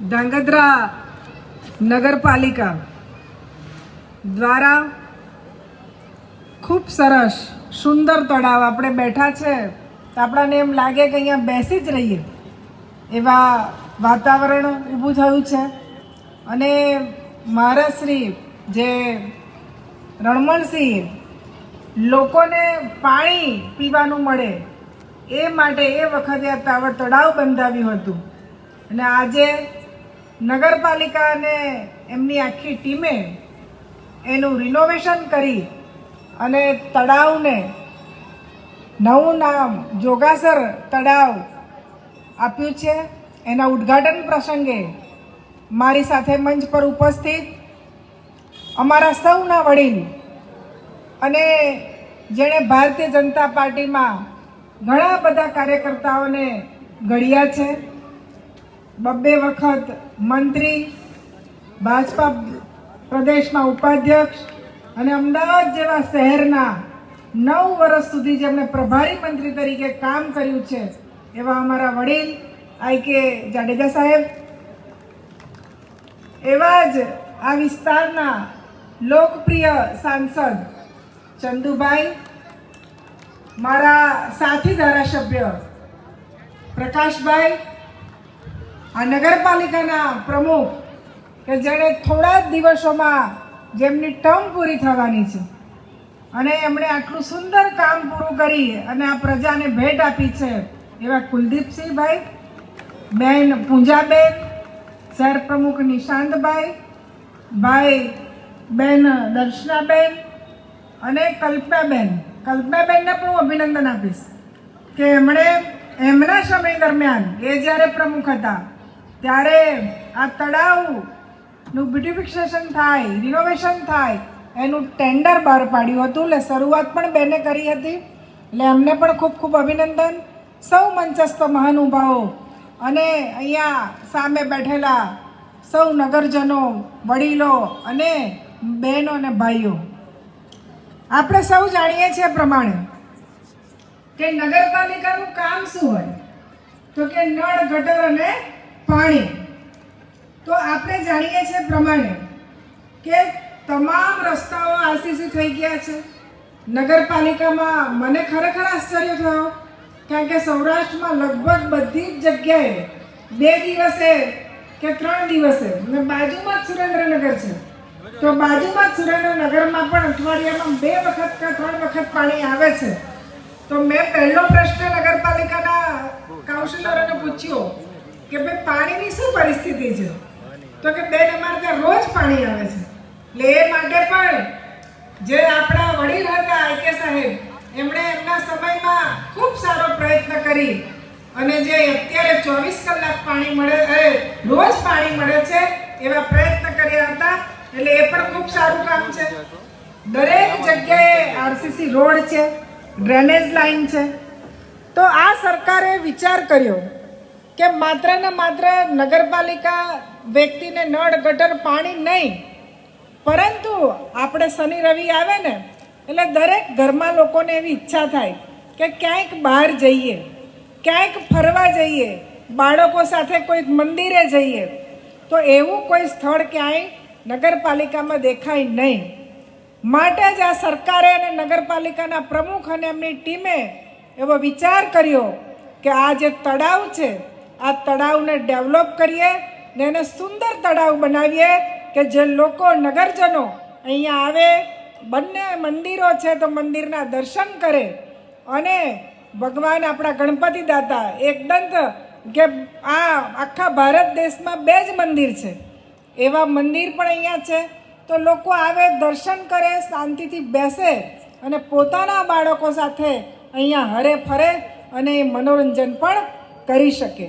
ધાંગધ્રા નગરપાલિકા દ્વારા ખૂબ સરસ સુંદર તળાવ આપણે બેઠા છે તો આપણને એમ લાગે કે અહીંયા બેસી જ રહીએ એવા વાતાવરણ ઊભું થયું છે. અને મારા શ્રી જે રણમણસિંહ લોકોને પાણી પીવાનું મળે એ માટે એ વખતે આ તળાવ બંધાવ્યું હતું. અને આજે નગરપાલિકા અને એમની આખી ટીમે એનું રિનોવેશન કરી અને તળાવને નવું નામ જોગાસર તળાવ આપ્યું છે. એના ઉદ્ઘાટન પ્રસંગે મારી સાથે મંચ પર ઉપસ્થિત અમારા સૌના વડીલ અને જેણે ભારતીય જનતા પાર્ટીમાં ઘણા બધા કાર્યકર્તાઓને ઘડ્યા છે, બબ્બે વખત મંત્રી, ભાજપા પ્રદેશમાં ઉપાધ્યક્ષ અને અમદાવાદ જેવા શહેરના 9 વર્ષ સુધી જેમણે પ્રભારી મંત્રી તરીકે કામ કર્યું છે એવા અમારા વડીલ આઈ.કે. જાડેજા સાહેબ, એવા જ આ વિસ્તારના લોકપ્રિય સાંસદ ચંદુભાઈ, મારા સાથી ધારાસભ્ય પ્રકાશભાઈ, આ નગરપાલિકાના પ્રમુખ કે જેણે થોડા જ દિવસોમાં જેમની ટર્મ પૂરી થવાની છે અને એમણે આટલું સુંદર કામ પૂરું કરી અને આ પ્રજાને ભેટ આપી છે એવા કુલદીપસિંહભાઈ, બેન પૂંજાબેન, શહેર પ્રમુખ નિશાંતભાઈ, ભાઈ બેન દર્શનાબેન અને કલ્પનાબેનને પણ હું અભિનંદન આપીશ કે એમણે એમના સમય દરમિયાન એ જ્યારે પ્રમુખ હતા ત્યારે આ તળાવનું બ્યુટિફિકેશન થાય, રિનોવેશન થાય એનું ટેન્ડર બહાર પાડ્યું હતું. એટલે શરૂઆત પણ બેને કરી હતી. એટલે એમને પણ ખૂબ ખૂબ અભિનંદન. સૌ મંચસ્થ મહાનુભાવો અને અહીંયા સામે બેઠેલા સૌ નગરજનો, વડીલો અને બહેનો અને ભાઈઓ, આપણે સૌ જાણીએ છીએ પ્રમાણે કે નગરપાલિકાનું કામ શું હોય તો કે નળ, ગટર અને પાણી. તો આપણે જાણીએ છીએ પ્રમાણે કે તમામ રસ્તાઓ આરસીસી થઈ ગયા છે. નગરપાલિકામાં મને ખરેખર આશ્ચર્ય થયો કારણ કે સૌરાષ્ટ્રમાં લગભગ બધી જ જગ્યાએ 2 દિવસે કે 3 દિવસે, અને બાજુમાં જ સુરેન્દ્રનગર છે તો બાજુમાં જ સુરેન્દ્રનગરમાં પણ અઠવાડિયામાં 2 વખત કે 3 વખત પાણી આવે છે. તો મેં પહેલો પ્રશ્ન નગરપાલિકાના કાઉન્સિલરોને પૂછ્યો કે ભાઈ પાણીની શું પરિસ્થિતિ છે? તો કે બેન અમારે ત્યાં રોજ પાણી આવે છે. એટલે એ માટે પણ જે આપણા વડીલ હતા આઈ.કે. સાહેબ, એમણે એમના સમયમાં ખૂબ સારો પ્રયત્ન કરી અને જે અત્યારે 24 કલાક પાણી મળે, રોજ પાણી મળે છે એવા પ્રયત્ન કર્યા હતા. એટલે એ પણ ખૂબ સારું કામ છે. દરેક જગ્યાએ આરસીસી રોડ છે, ડ્રેનેજ લાઈન છે. તો આ સરકારે વિચાર કર્યો કે માત્ર ને માત્ર નગરપાલિકા વ્યક્તિને નળ, ગટર, પાણી નહીં, પરંતુ આપણે શનિ રવિ આવે ને એટલે દરેક ઘરમાં લોકોને એવી ઈચ્છા થાય કે ક્યાંક બહાર જઈએ, ક્યાંક ફરવા જઈએ, બાળકો સાથે કોઈક મંદિરે જઈએ. તો એવું કોઈ સ્થળ ક્યાંય નગરપાલિકામાં દેખાય નહીં. માટે જ આ સરકારે અને નગરપાલિકાના પ્રમુખ અને એમની ટીમે એવો વિચાર કર્યો કે આ જે તળાવ છે આ તળાવને ડેવલપ કરીએ ને એને સુંદર તળાવ બનાવીએ કે જે લોકો, નગરજનો અહીંયા આવે, બંને મંદિરો છે તો મંદિરના દર્શન કરે અને ભગવાન આપણા ગણપતિ દાતા એકદંત, કે આ આખા ભારત દેશમાં 2 જ મંદિર છે એવા મંદિર પણ અહીંયા છે. તો લોકો આવે, દર્શન કરે, શાંતિથી બેસે અને પોતાના બાળકો સાથે અહીંયા હરે ફરે અને મનોરંજન પણ કરી શકે.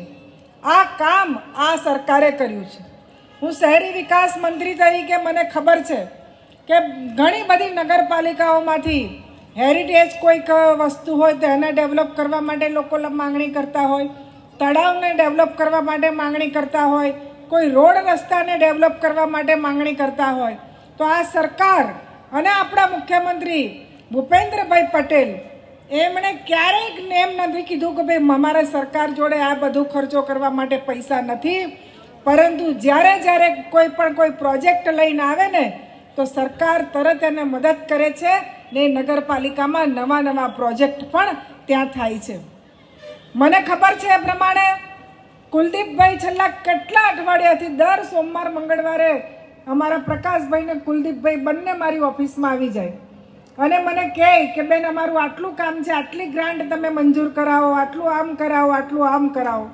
આ કામ આ સરકારે કર્યું છે. હું શહેરી વિકાસ મંત્રી તરીકે મને ખબર છે કે ઘણી બધી નગરપાલિકાઓમાંથી હેરિટેજ કોઈક વસ્તુ હોય તો એને ડેવલપ કરવા માટે લોકો માંગણી કરતા હોય, તળાવને ડેવલપ કરવા માટે માંગણી કરતા હોય, કોઈ રોડ રસ્તાને ડેવલપ કરવા માટે માંગણી કરતા હોય. તો આ સરકાર અને આપણા મુખ્યમંત્રી ભૂપેન્દ્રભાઈ પટેલ એમણે ક્યારેય એમ નથી કીધું કે ભાઈ અમારા સરકાર જોડે આ બધું ખર્ચો કરવા માટે પૈસા નથી, પરંતુ જ્યારે જ્યારે કોઈ પ્રોજેક્ટ લઈને આવે ને તો સરકાર તરત એને મદદ કરે છે ને નગરપાલિકામાં નવા પ્રોજેક્ટ પણ ત્યાં થાય છે. મને ખબર છે એ પ્રમાણે કુલદીપભાઈ છેલ્લા કેટલા અઠવાડિયાથી દર સોમવાર મંગળવારે અમારા પ્રકાશભાઈ ને કુલદીપભાઈ બંને મારી ઓફિસમાં આવી જાય અને મને કહે કે બેન અમારું આટલું કામ છે, આટલી ગ્રાન્ટ તમે મંજૂર કરાવો, આટલું આમ કરાવો, આટલું આમ કરાવો.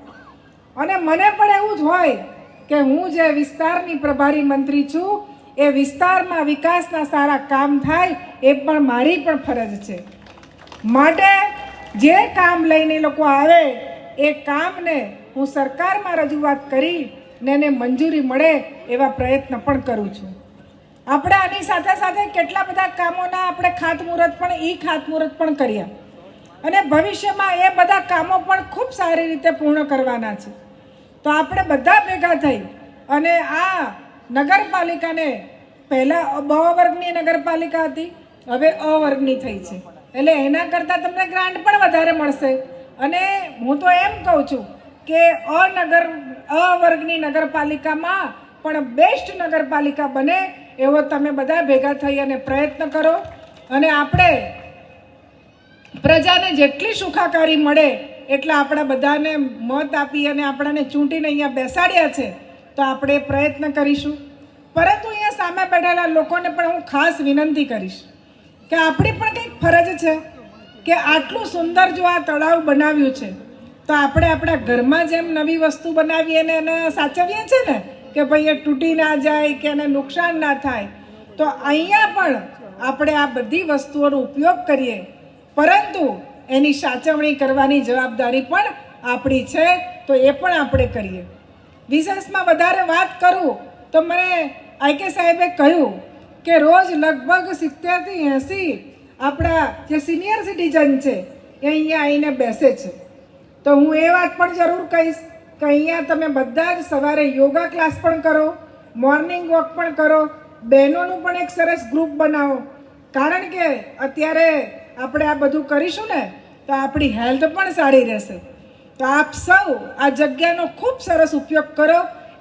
અને મને પણ એવું જ હોય કે હું જે વિસ્તારની પ્રભારી મંત્રી છું એ વિસ્તારમાં વિકાસના સારા કામ થાય એ પણ મારી પણ ફરજ છે. માટે જે કામ લઈને લોકો આવે એ કામને હું સરકારમાં રજૂઆત કરી ને એને મંજૂરી મળે એવા પ્રયત્ન પણ કરું છું. આપણે આની સાથે સાથે કેટલા બધા કામોના આપણે ખાતમુહૂર્ત પણ કર્યા અને ભવિષ્યમાં એ બધા કામો પણ ખૂબ સારી રીતે પૂર્ણ કરવાના છે. તો આપણે બધા ભેગા થઈ અને આ નગરપાલિકાને પહેલાં બ વર્ગની નગરપાલિકા હતી, હવે અ વર્ગની થઈ છે, એટલે એના કરતાં તમને ગ્રાન્ટ પણ વધારે મળશે. અને હું તો એમ કહું છું કે અ વર્ગની નગરપાલિકામાં પણ બેસ્ટ નગરપાલિકા બને એવો તમે બધા ભેગા થઈ અને પ્રયત્ન કરો. અને આપણે પ્રજાને જેટલી સુખાકારી મળે એટલા આપણા બધાને મત આપી અને આપણાને ચૂંટીને અહીંયા બેસાડ્યા છે તો આપણે પ્રયત્ન કરીશું. પરંતુ અહીંયા સામે બેઠેલા લોકોને પણ હું ખાસ વિનંતી કરીશ કે આપણી પણ કંઈક ફરજ છે કે આટલું સુંદર જો આ તળાવ બનાવ્યું છે તો આપણે આપણા ઘરમાં જેમ નવી વસ્તુ બનાવીએ ને એને સાચવીએ છીએ ને કે ભાઈ એ તૂટી ના જાય કે એને નુકસાન ના થાય, તો અહીંયા પણ આપણે આ બધી વસ્તુઓનો ઉપયોગ કરીએ પરંતુ એની સાચવણી કરવાની જવાબદારી પણ આપણી છે, તો એ પણ આપણે કરીએ. વિશેષમાં વધારે વાત કરું તો મને આઈકે સાહેબે કહ્યું કે રોજ લગભગ 70 થી 80 આપણા જે સિનિયર સિટીઝન છે એ અહીંયા આવીને બેસે છે. તો હું એ વાત પણ જરૂર કહીશ કે અહીંયા તમે બધા જ સવારે યોગા ક્લાસ પણ કરો, મોર્નિંગ વોક પણ કરો, બહેનોનું પણ એક સરસ ગ્રુપ બનાવો. કારણ કે અત્યારે આપણે આ બધું કરીશું ને તો આપણી હેલ્થ પણ સારી રહેશે. તો આપ સૌ આ જગ્યાનો ખૂબ સરસ ઉપયોગ કરો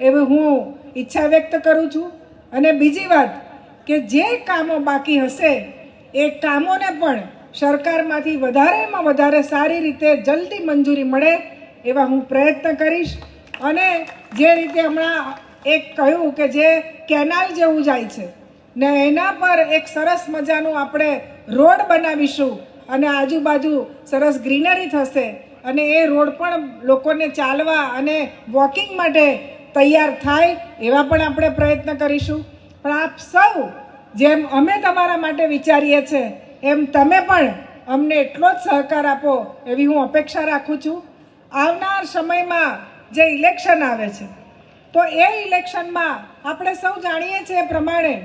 એવી હું ઈચ્છા વ્યક્ત કરું છું. અને બીજી વાત કે જે કામો બાકી હશે એ કામોને પણ સરકારમાંથી વધારેમાં વધારે સારી રીતે જલ્દી મંજૂરી મળે એવા હું પ્રયત્ન કરીશ. અને જે રીતે હમણાં એક કહ્યું કે જે કેનાલ જેવું જાય છે ને એના પર એક સરસ મજાનું આપણે રોડ બનાવીશું અને આજુબાજુ સરસ ગ્રીનરી થશે અને એ રોડ પણ લોકોને ચાલવા અને વોકિંગ માટે તૈયાર થાય એવા પણ આપણે પ્રયત્ન કરીશું. પણ આપ સૌ જેમ અમે તમારા માટે વિચારીએ છીએ એમ તમે પણ અમને એટલો જ સહકાર આપો એવી હું અપેક્ષા રાખું છું. આવનાર સમયમાં જે ઇલેક્શન આવે છે તો એ ઇલેક્શનમાં આપણે સૌ જાણીએ છીએ એ પ્રમાણે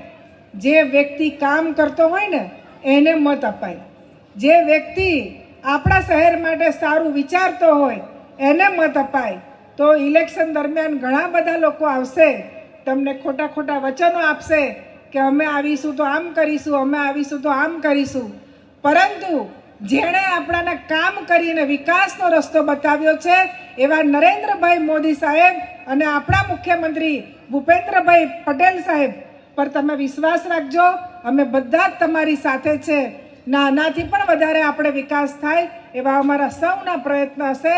જે વ્યક્તિ કામ કરતો હોય ને એને મત અપાય, જે વ્યક્તિ આપણા શહેર માટે સારું વિચારતો હોય એને મત અપાય. તો ઇલેક્શન દરમિયાન ઘણા બધા લોકો આવશે, તમને ખોટા વચનો આપશે કે અમે આવીશું તો આમ કરીશું, અમે આવીશું તો આમ કરીશું. પરંતુ જેણે આપણાને કામ કરીને વિકાસનો રસ્તો બતાવ્યો છે એવા નરેન્દ્રભાઈ મોદી સાહેબ અને આપણા મુખ્યમંત્રી ભૂપેન્દ્રભાઈ પટેલ સાહેબ પર તમે વિશ્વાસ રાખજો. અમે બધા જ તમારી સાથે છે. આનાથી પણ વધારે આપણે વિકાસ થાય એવા અમારા સૌના પ્રયત્ન હશે.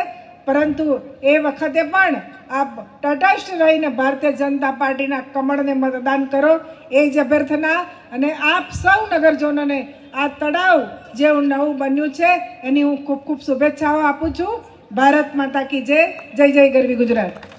પરંતુ એ વખતે પણ આપ તટસ્થ રહીને ભારતીય જનતા પાર્ટીના કમળને મતદાન કરો એ જ અભ્યર્થના. અને આપ સૌ નગરજનોને આ તળાવ જેવું નવું બન્યું છે એની હું ખૂબ શુભેચ્છાઓ આપું છું. ભારત માતા કી જય. જય જય ગરવી ગુજરાત.